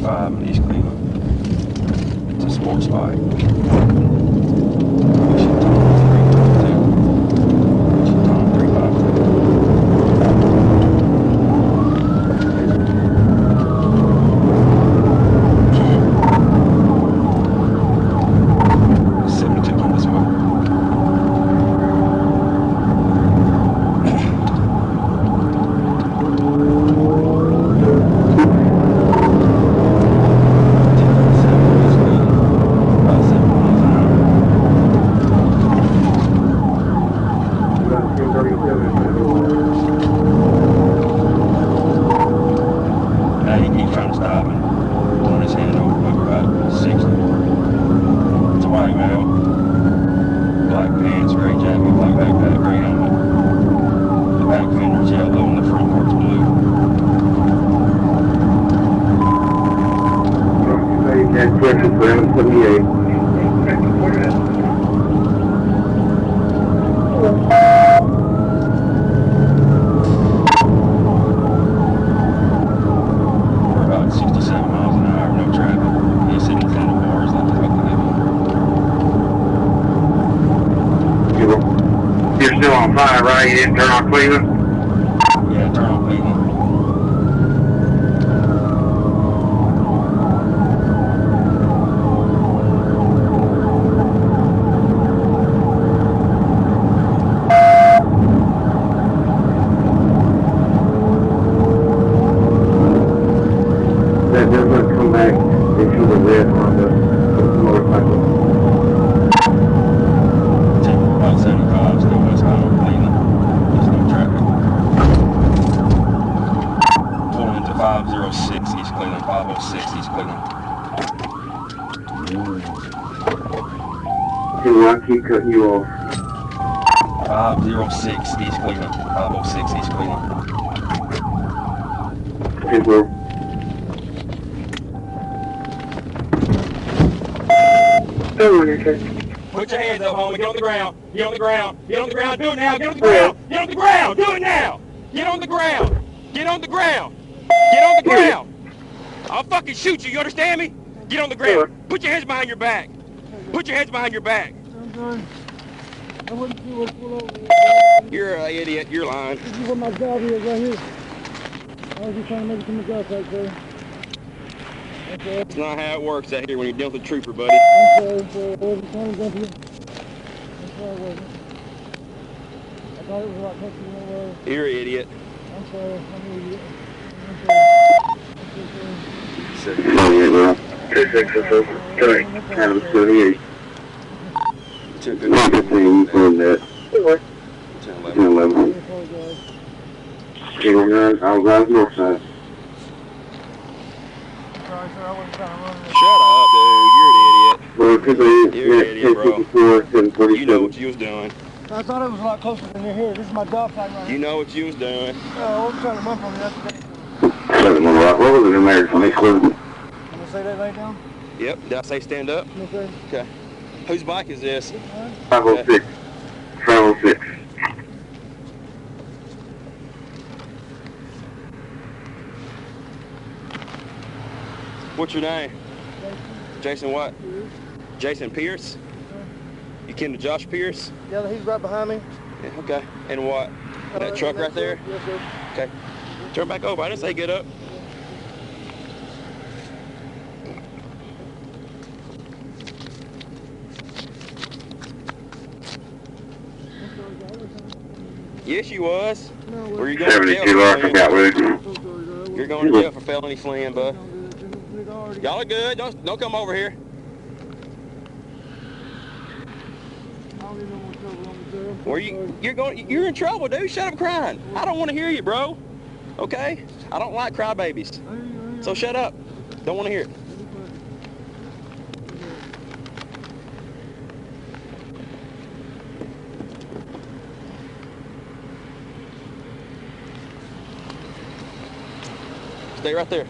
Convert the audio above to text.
35 in East Cleland. It's a sports bike. Right, you didn't turn on Cleveland? Yeah, turn on Cleveland. That does not come back into the red on the motorcycle. About 75, still westbound on Cleveland. There's no traffic. Pulling into 506 East Cleveland, 506 East Cleveland. Do I keep cutting you off? 506 East Cleveland, 506 East Cleveland. Okay, bro. Put your hands up, homie. Get on the ground. Get on the ground. Get on the ground. Do it now. Get on the ground. Get on the ground. Do it now. Get on the ground. Get on the ground. Get on the ground. I'll fucking shoot you. You understand me? Get on the ground. Put your hands behind your back. Put your hands behind your back. You're an idiot. You're lying. This is what my job is right here. I was just trying to make it to my job site, sir. Okay. That's not how it works out here when you're dealing with a trooper, buddy. I'm sorry, sir. I wasn't trying to jump you. I'm sorry, I wasn't. I thought it was a lot closer than it was. You're an idiot. I'm sorry. I'm an idiot. I'm sorry. Oh, yeah, bro. 26, sorry. Kind of 78. 10-15. 15, you put that. 10-11. 10-11. Okay, we're going to, I'll drive north side. Sorry, sir. I wasn't trying to run it. Shut up, dude. You're an idiot. Well, You're an idiot, bro. 1054, You know what you was doing. I thought it was a lot closer than you're here. This is my job site right here. You know what you was doing. I wasn't trying to run from you. That's the day. What was it in there from East Cleland? I'm going to say that right down. Yep. Did I say stand up? Okay. Okay. Whose bike is this? 506. 506. What's your name? Jason what? Jason Pierce? You kin to Josh Pierce? Yeah, he's right behind me. Yeah, okay. And what? That truck right there? Yes, sir. Okay. Turn back over. I didn't say get up. Yes, you was. No, Were you going to jail? 72 Larson got with it. You're going to jail for felony fleeing, bud. Y'all are good. Don't come over here. You're in trouble, dude. Shut up crying. I don't want to hear you, bro. Okay? I don't like crybabies. So shut up. Don't want to hear it. Stay right there.